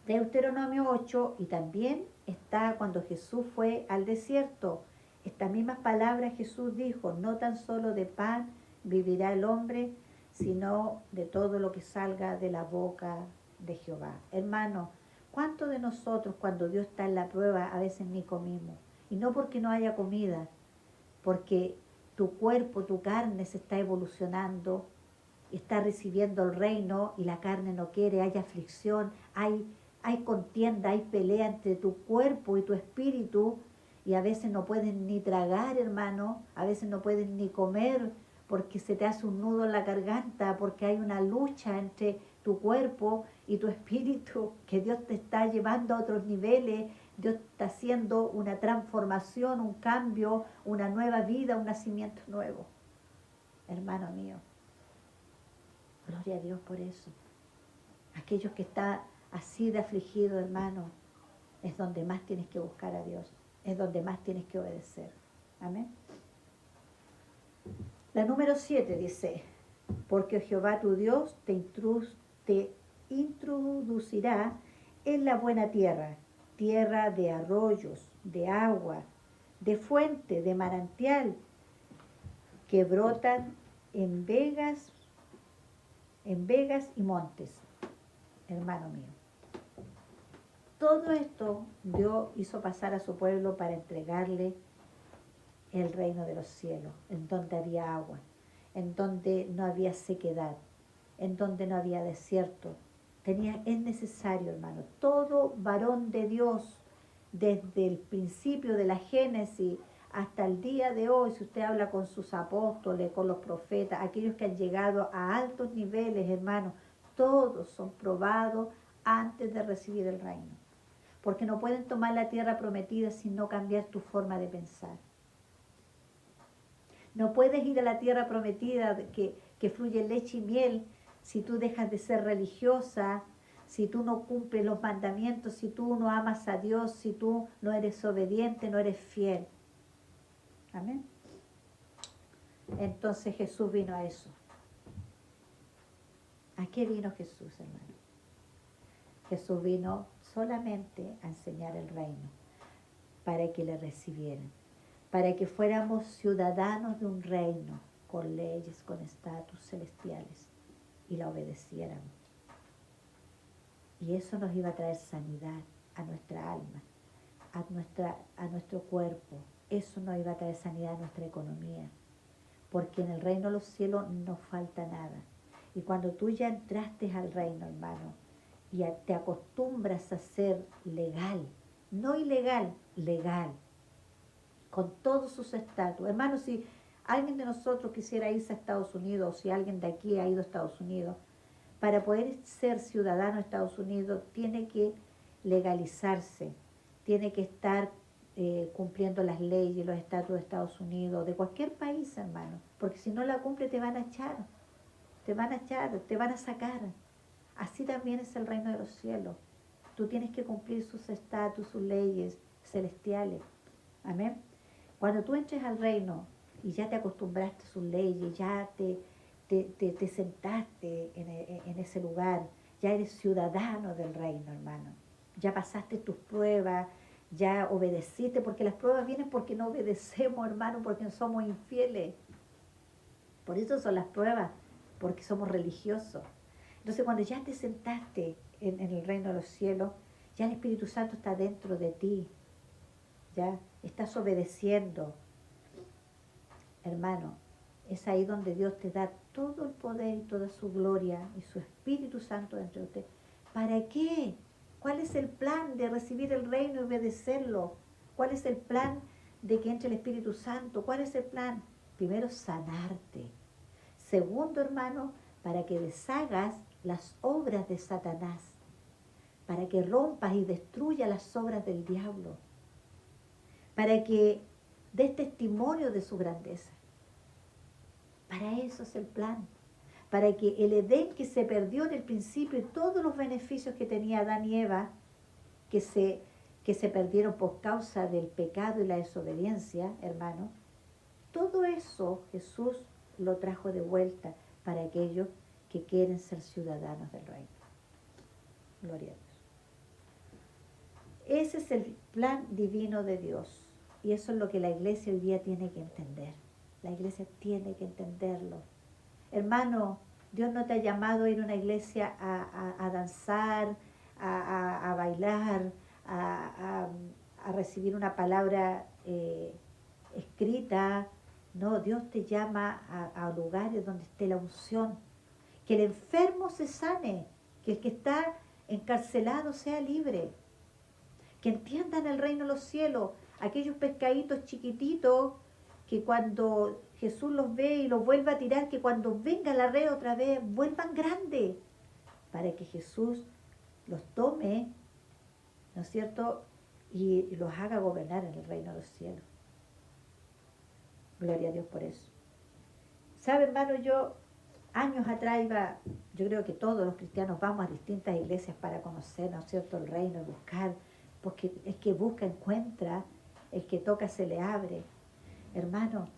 Deuteronomio 8 y también está cuando Jesús fue al desierto. Estas mismas palabras Jesús dijo, no tan solo de pan vivirá el hombre, sino de todo lo que salga de la boca de Jehová. Hermano, ¿cuántos de nosotros cuando Dios está en la prueba a veces ni comimos? Y no porque no haya comida, porque tu cuerpo, tu carne se está evolucionando, está recibiendo el reino y la carne no quiere, hay aflicción, hay contienda, hay pelea entre tu cuerpo y tu espíritu, y a veces no puedes ni tragar, hermano, a veces no puedes ni comer porque se te hace un nudo en la garganta, porque hay una lucha entre tu cuerpo y tu espíritu, que Dios te está llevando a otros niveles. Dios está haciendo una transformación, un cambio, una nueva vida, un nacimiento nuevo. Hermano mío, gloria a Dios por eso. Aquellos que están así de afligidos, hermano, es donde más tienes que buscar a Dios, es donde más tienes que obedecer. Amén. La número 7 dice, porque Jehová tu Dios te introducirá en la buena tierra, tierra de arroyos, de agua, de fuente, de manantial, que brotan en vegas en vegas y montes, hermano mío. Todo esto Dios hizo pasar a su pueblo para entregarle el reino de los cielos, en donde había agua, en donde no había sequedad, en donde no había desierto. Es necesario, hermano, todo varón de Dios, desde el principio de la Génesis hasta el día de hoy, si usted habla con sus apóstoles, con los profetas, aquellos que han llegado a altos niveles, hermano, todos son probados antes de recibir el reino. Porque no pueden tomar la tierra prometida sin no cambiar tu forma de pensar. No puedes ir a la tierra prometida que fluye leche y miel si tú dejas de ser religiosa, si tú no cumples los mandamientos, si tú no amas a Dios, si tú no eres obediente, no eres fiel. Amén. Entonces Jesús vino a eso. ¿A qué vino Jesús, hermano? Jesús vino solamente a enseñar el reino, para que le recibieran, para que fuéramos ciudadanos de un reino, con leyes, con estatus celestiales, y la obedeciéramos. Y eso nos iba a traer sanidad a nuestra alma, a nuestro cuerpo. Eso nos iba a traer sanidad a nuestra economía, porque en el reino de los cielos no falta nada. Y cuando tú ya entraste al reino, hermano, y te acostumbras a ser legal, no ilegal, legal, con todos sus estatus. Hermano, si alguien de nosotros quisiera irse a Estados Unidos, o si alguien de aquí ha ido a Estados Unidos, para poder ser ciudadano de Estados Unidos tiene que legalizarse, tiene que estar cumpliendo las leyes, los estatus de Estados Unidos, de cualquier país, hermano, porque si no la cumple te van a echar, te van a echar, te van a sacar. Así también es el reino de los cielos. Tú tienes que cumplir sus estatus, sus leyes celestiales. Amén. Cuando tú entres al reino y ya te acostumbraste a sus leyes, ya te sentaste en ese lugar, ya eres ciudadano del reino, hermano. Ya pasaste tus pruebas, ya obedeciste, porque las pruebas vienen porque no obedecemos, hermano, porque somos infieles. Por eso son las pruebas, porque somos religiosos. Entonces cuando ya te sentaste en el reino de los cielos, ya el Espíritu Santo está dentro de ti, ya estás obedeciendo. Hermano, es ahí donde Dios te da todo el poder y toda su gloria y su Espíritu Santo dentro de usted. ¿Para qué? ¿Cuál es el plan de recibir el reino y obedecerlo? ¿Cuál es el plan de que entre el Espíritu Santo? ¿Cuál es el plan? Primero, sanarte. Segundo, hermano, para que deshagas las obras de Satanás, para que rompas y destruyas las obras del diablo, para que des testimonio de su grandeza. Para eso es el plan, para que el Edén que se perdió en el principio y todos los beneficios que tenía Adán y Eva, que se perdieron por causa del pecado y la desobediencia, hermano, todo eso Jesús lo trajo de vuelta para aquellos que quieren ser ciudadanos del reino. Gloria a Dios. Ese es el plan divino de Dios. Y eso es lo que la iglesia hoy día tiene que entender. La iglesia tiene que entenderlo. Hermano, Dios no te ha llamado a ir a una iglesia a danzar, a bailar, a recibir una palabra escrita. No, Dios te llama a lugares donde esté la unción. Que el enfermo se sane, que el que está encarcelado sea libre. Que entiendan el reino de los cielos, aquellos pescaditos chiquititos que cuando Jesús los ve y los vuelve a tirar, que cuando venga la red otra vez, vuelvan grandes, para que Jesús los tome, ¿no es cierto?, y los haga gobernar en el reino de los cielos. Gloria a Dios por eso. ¿Sabe, hermano? Yo años atrás yo creo que todos los cristianos vamos a distintas iglesias para conocer, ¿no es cierto?, el reino y buscar, porque el que busca encuentra, el que toca se le abre. Hermano,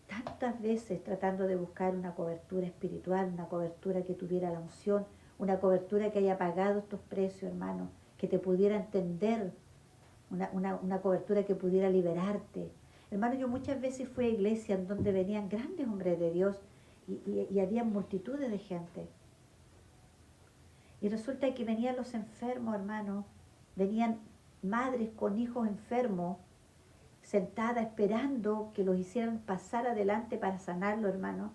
tantas veces tratando de buscar una cobertura espiritual, una cobertura que tuviera la unción, una cobertura que haya pagado estos precios, hermano, que te pudiera entender, una cobertura que pudiera liberarte. Hermano, yo muchas veces fui a iglesias donde venían grandes hombres de Dios y había multitudes de gente. Y resulta que venían los enfermos, hermano, venían madres con hijos enfermos, sentadas esperando que los hicieran pasar adelante para sanarlo, hermano.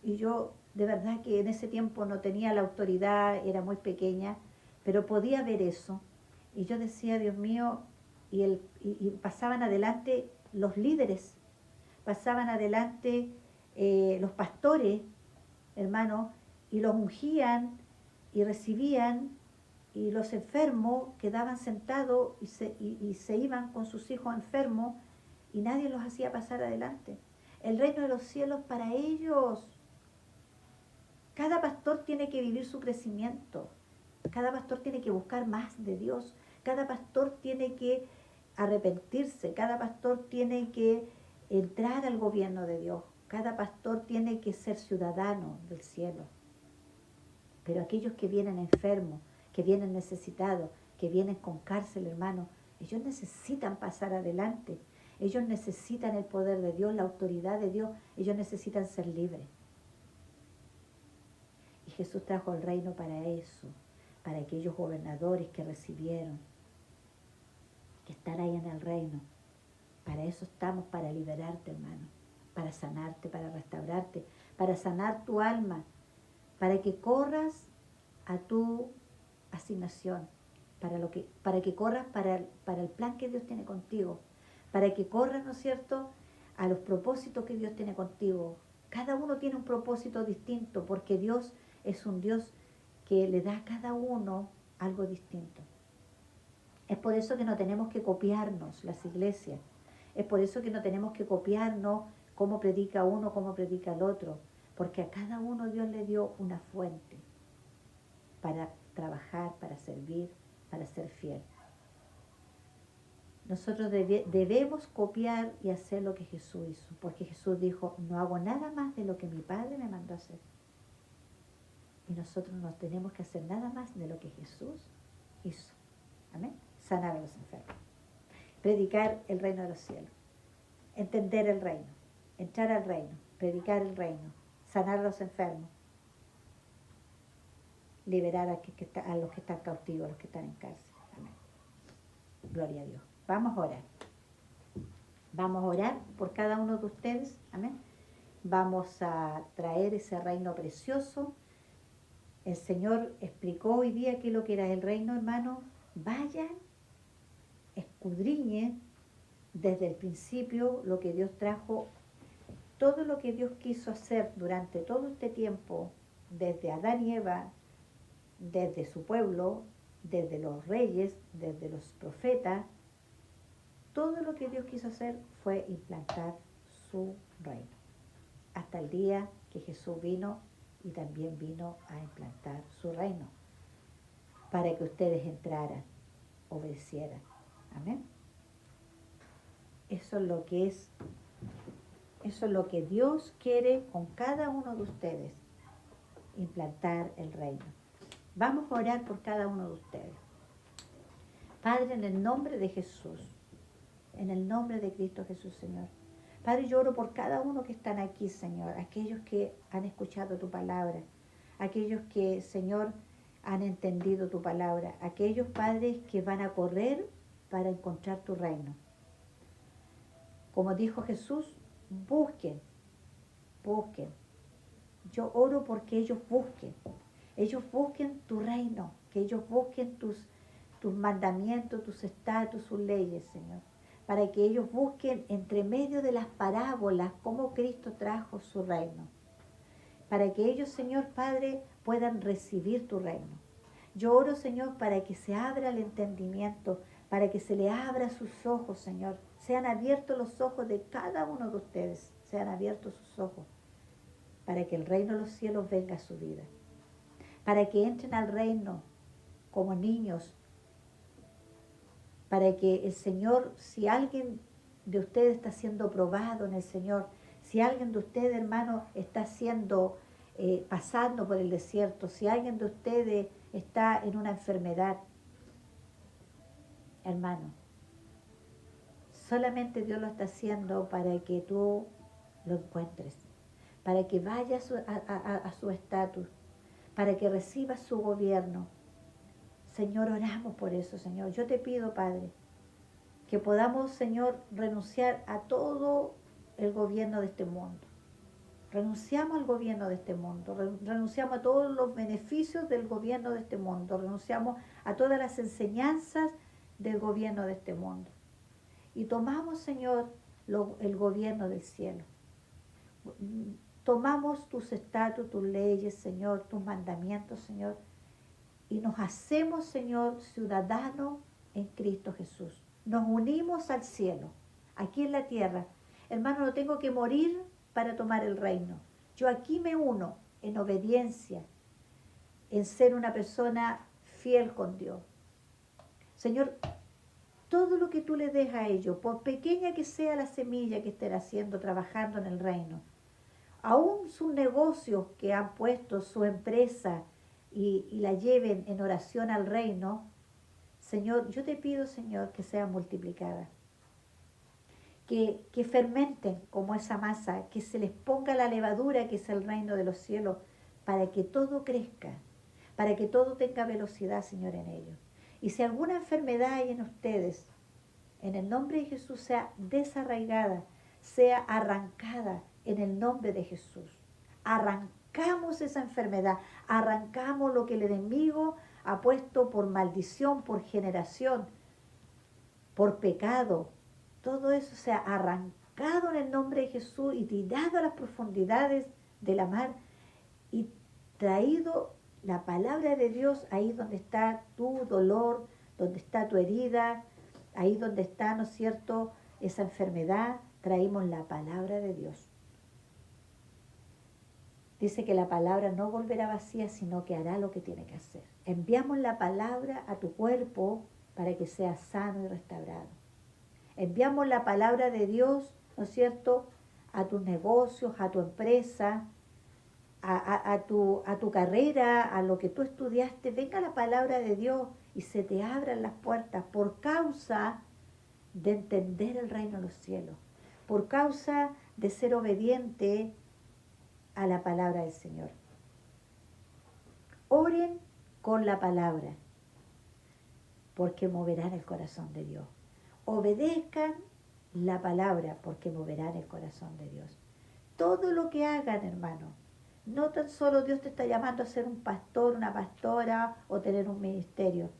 Y yo de verdad que en ese tiempo no tenía la autoridad, era muy pequeña, pero podía ver eso. Y yo decía, Dios mío, y pasaban adelante los líderes, pasaban adelante los pastores, hermano, y los ungían y recibían, y los enfermos quedaban sentados y se iban con sus hijos enfermos y nadie los hacía pasar adelante. El reino de los cielos para ellos. Cada pastor tiene que vivir su crecimiento. Cada pastor tiene que buscar más de Dios. Cada pastor tiene que arrepentirse. Cada pastor tiene que entrar al gobierno de Dios. Cada pastor tiene que ser ciudadano del cielo. Pero aquellos que vienen enfermos, que vienen necesitados, que vienen con cárcel, hermano, ellos necesitan pasar adelante. Ellos necesitan el poder de Dios, la autoridad de Dios. Ellos necesitan ser libres. Y Jesús trajo el reino para eso, para aquellos gobernadores que recibieron, que están ahí en el reino. Para eso estamos, para liberarte, hermano, para sanarte, para restaurarte, para sanar tu alma, para que corras a tu asignación, para que corras para el plan que Dios tiene contigo, para que corras, ¿no es cierto?, a los propósitos que Dios tiene contigo. Cada uno tiene un propósito distinto, porque Dios es un Dios que le da a cada uno algo distinto. Es por eso que no tenemos que copiarnos las iglesias. Es por eso que no tenemos que copiarnos cómo predica uno, cómo predica el otro. Porque a cada uno Dios le dio una fuente para trabajar, para servir, para ser fiel. Nosotros debemos copiar y hacer lo que Jesús hizo. Porque Jesús dijo, no hago nada más de lo que mi Padre me mandó a hacer. Y nosotros no tenemos que hacer nada más de lo que Jesús hizo. Amén. Sanar a los enfermos. Predicar el reino de los cielos. Entender el reino. Entrar al reino. Predicar el reino. Sanar a los enfermos. Liberar a los que están cautivos, a los que están en cárcel. Amén. Gloria a Dios. Vamos a orar. Vamos a orar por cada uno de ustedes. Amén. Vamos a traer ese reino precioso. El Señor explicó hoy día qué es lo que era el reino, hermano. Vayan, escudriñen desde el principio lo que Dios trajo, todo lo que Dios quiso hacer durante todo este tiempo, desde Adán y Eva, desde su pueblo, desde los reyes, desde los profetas. Todo lo que Dios quiso hacer fue implantar su reino. Hasta el día que Jesús vino y también vino a implantar su reino, para que ustedes entraran, obedecieran. Amén. Eso es lo que Dios quiere con cada uno de ustedes, implantar el reino. Vamos a orar por cada uno de ustedes. Padre, en el nombre de Jesús, en el nombre de Cristo Jesús, Señor. Padre, yo oro por cada uno que están aquí, Señor, aquellos que han escuchado tu palabra, aquellos que, Señor, han entendido tu palabra, aquellos padres que van a correr para encontrar tu reino. Como dijo Jesús, busquen. Yo oro porque ellos busquen tu reino, que ellos busquen tus mandamientos, tus estatutos, sus leyes, Señor, para que ellos busquen entre medio de las parábolas cómo Cristo trajo su reino, para que ellos, Señor Padre, puedan recibir tu reino. Yo oro, Señor, para que se abra el entendimiento, para que se le abra sus ojos, Señor. Sean abiertos los ojos de cada uno de ustedes, sean abiertos sus ojos, para que el reino de los cielos venga a su vida, para que entren al reino como niños, para que el Señor, si alguien de ustedes está siendo probado en el Señor, si alguien de ustedes, hermano, está pasando por el desierto, si alguien de ustedes está en una enfermedad, hermano, solamente Dios lo está haciendo para que tú lo encuentres, para que vaya a su estatus, para que reciba su gobierno. Señor, oramos por eso, Señor. Yo te pido, Padre, que podamos, Señor, renunciar a todo el gobierno de este mundo. Renunciamos al gobierno de este mundo, renunciamos a todos los beneficios del gobierno de este mundo, renunciamos a todas las enseñanzas del gobierno de este mundo. Y tomamos, Señor, el gobierno del cielo. Tomamos tus estatutos, tus leyes, Señor, tus mandamientos, Señor, y nos hacemos, Señor, ciudadanos en Cristo Jesús. Nos unimos al cielo, aquí en la tierra. Hermano, no tengo que morir para tomar el reino. Yo aquí me uno en obediencia, en ser una persona fiel con Dios. Señor, todo lo que tú le des a ellos, por pequeña que sea la semilla que estén haciendo, trabajando en el reino, aún sus negocios que han puesto, su empresa, y la lleven en oración al reino, Señor, yo te pido, Señor, que sea multiplicada. Que fermenten como esa masa, que se les ponga la levadura que es el reino de los cielos, para que todo crezca, para que todo tenga velocidad, Señor, en ellos. Y si alguna enfermedad hay en ustedes, en el nombre de Jesús sea desarraigada, sea arrancada en el nombre de Jesús. Arrancamos esa enfermedad, arrancamos lo que el enemigo ha puesto por maldición, por generación, por pecado. Todo eso sea arrancado en el nombre de Jesús y tirado a las profundidades de la mar y traído la palabra de Dios ahí donde está tu dolor, donde está tu herida, ahí donde está, ¿no es cierto?, esa enfermedad. Traímos la palabra de Dios. Dice que la palabra no volverá vacía, sino que hará lo que tiene que hacer. Enviamos la palabra a tu cuerpo para que sea sano y restaurado. Enviamos la palabra de Dios, ¿no es cierto?, a tus negocios, a tu empresa, a tu carrera, a lo que tú estudiaste. Venga la palabra de Dios y se te abran las puertas por causa de entender el reino de los cielos, por causa de ser obediente a la palabra del Señor. Oren con la palabra, porque moverán el corazón de Dios. Obedezcan la palabra, porque moverán el corazón de Dios. Todo lo que hagan, hermano, no tan solo Dios te está llamando a ser un pastor, una pastora o tener un ministerio.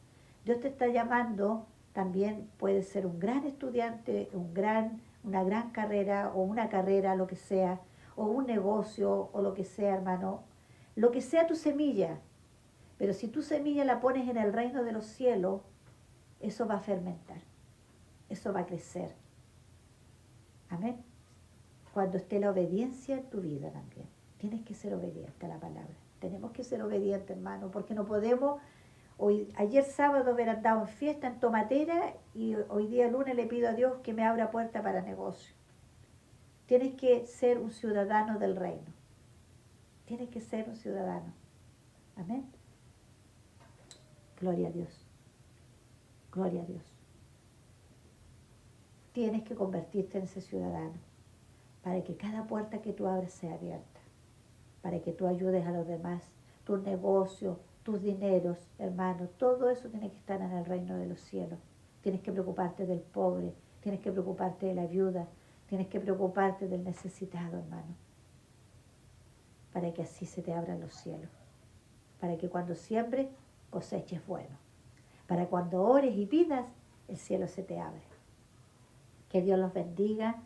Dios te está llamando, también puedes ser un gran estudiante, una gran carrera o una carrera, lo que sea, o un negocio o lo que sea, hermano. Lo que sea tu semilla. Pero si tu semilla la pones en el reino de los cielos, eso va a fermentar. Eso va a crecer. Amén. Cuando esté la obediencia en tu vida también. Tienes que ser obediente a la palabra. Tenemos que ser obedientes, hermano, porque no podemos. Ayer sábado haber andado en fiesta en Tomatera y hoy día lunes le pido a Dios que me abra puerta para negocio. Tienes que ser un ciudadano del reino. Tienes que ser un ciudadano. Amén. Gloria a Dios. Gloria a Dios. Tienes que convertirte en ese ciudadano para que cada puerta que tú abres sea abierta, para que tú ayudes a los demás, tus negocios, tus dineros, hermano, todo eso tiene que estar en el reino de los cielos. Tienes que preocuparte del pobre, tienes que preocuparte de la viuda, tienes que preocuparte del necesitado, hermano, para que así se te abran los cielos, para que cuando siembres coseches bueno, para cuando ores y pidas, el cielo se te abre. Que Dios los bendiga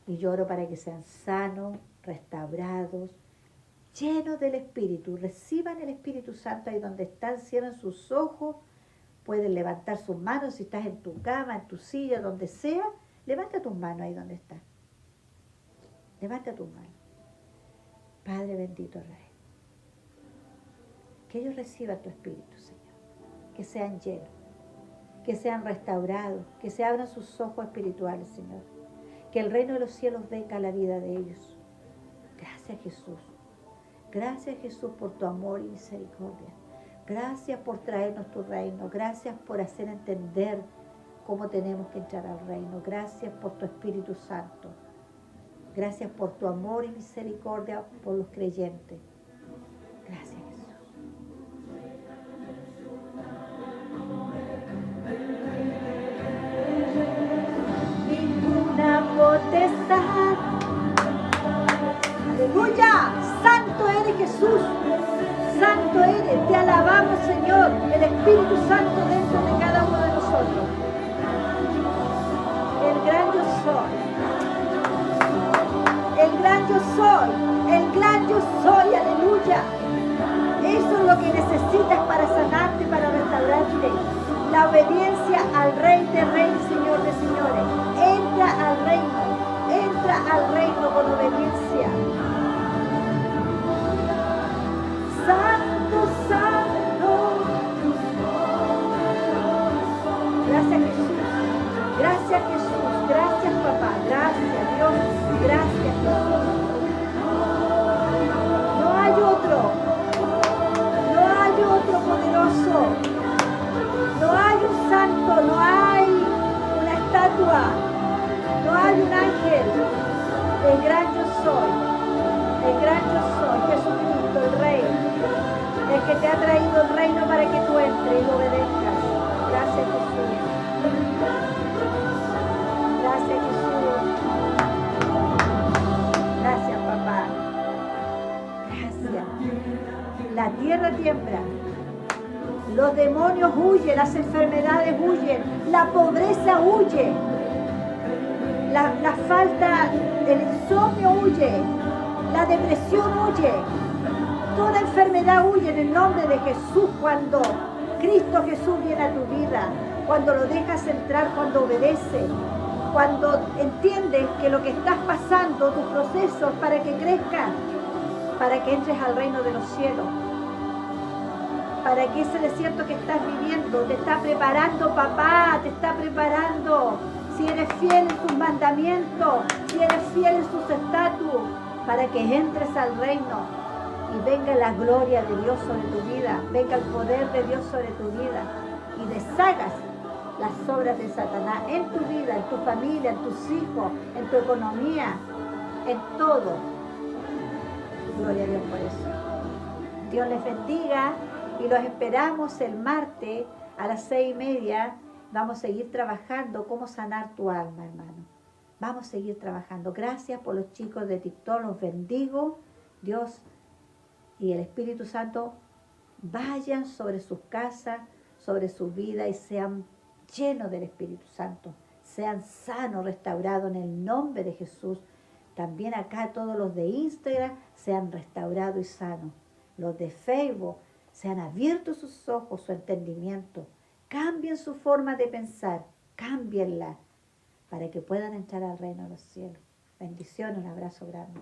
y yo oro para que sean sanos, restaurados, llenos del Espíritu. Reciban el Espíritu Santo ahí donde están, cierren sus ojos, pueden levantar sus manos si estás en tu cama, en tu silla, donde sea. Levanta tus manos ahí donde estás. Levanta tus manos. Padre bendito Rey, que ellos reciban tu Espíritu, Señor, que sean llenos, que sean restaurados, que se abran sus ojos espirituales, Señor, que el reino de los cielos venga a la vida de ellos. Gracias, Jesús. Gracias, Jesús, por tu amor y misericordia. Gracias por traernos tu reino. Gracias por hacer entender cómo tenemos que entrar al reino. Gracias por tu Espíritu Santo. Gracias por tu amor y misericordia por los creyentes. Gracias, Jesús. Ninguna potestad. Aleluya. Santo eres, Jesús. Santo eres. Te alabamos, Señor. El Espíritu Santo dentro de cada uno de nosotros. El gran yo soy. El gran yo soy. El gran yo soy. Aleluya. Eso es lo que necesitas para sanarte, para restaurarte. La obediencia al Rey de Reyes, Señor de Señores. Entra al reino. Entra al reino con obediencia. Santo, santo. Gracias, Jesús. Gracias, Jesús. Gracias, papá. Gracias, Dios. Gracias, Jesús. No hay otro. No hay otro poderoso. No hay un santo. No hay una estatua. No hay un ángel. El gran yo soy. El gran yo soy. Jesucristo, el Rey. El que te ha traído el reino para que tú entres y lo obedezcas. Gracias, Jesús. Gracias, Jesús. Gracias, papá. Gracias. La tierra tiembla. Los demonios huyen, las enfermedades huyen, la pobreza huye, la falta, el insomnio huye, la depresión huye. Toda enfermedad huye en el nombre de Jesús cuando Cristo Jesús viene a tu vida, cuando lo dejas entrar, cuando obedeces, cuando entiendes que lo que estás pasando, tus procesos para que crezcas, para que entres al reino de los cielos, para que ese desierto que estás viviendo te está preparando, papá, te está preparando. Si eres fiel en sus mandamientos, si eres fiel en sus estatutos, para que entres al reino y venga la gloria de Dios sobre tu vida, venga el poder de Dios sobre tu vida y deshagas las obras de Satanás en tu vida, en tu familia, en tus hijos, en tu economía, en todo. Gloria a Dios por eso. Dios les bendiga y los esperamos el martes a las 6:30. Vamos a seguir trabajando cómo sanar tu alma, hermano. Vamos a seguir trabajando. Gracias por los chicos de TikTok, los bendigo. Dios y el Espíritu Santo vayan sobre sus casas, sobre su vida y sean llenos del Espíritu Santo. Sean sanos, restaurados en el nombre de Jesús. También acá todos los de Instagram sean restaurados y sanos. Los de Facebook sean abiertos sus ojos, su entendimiento. Cambien su forma de pensar. Cámbienla para que puedan entrar al reino de los cielos. Bendiciones, un abrazo grande.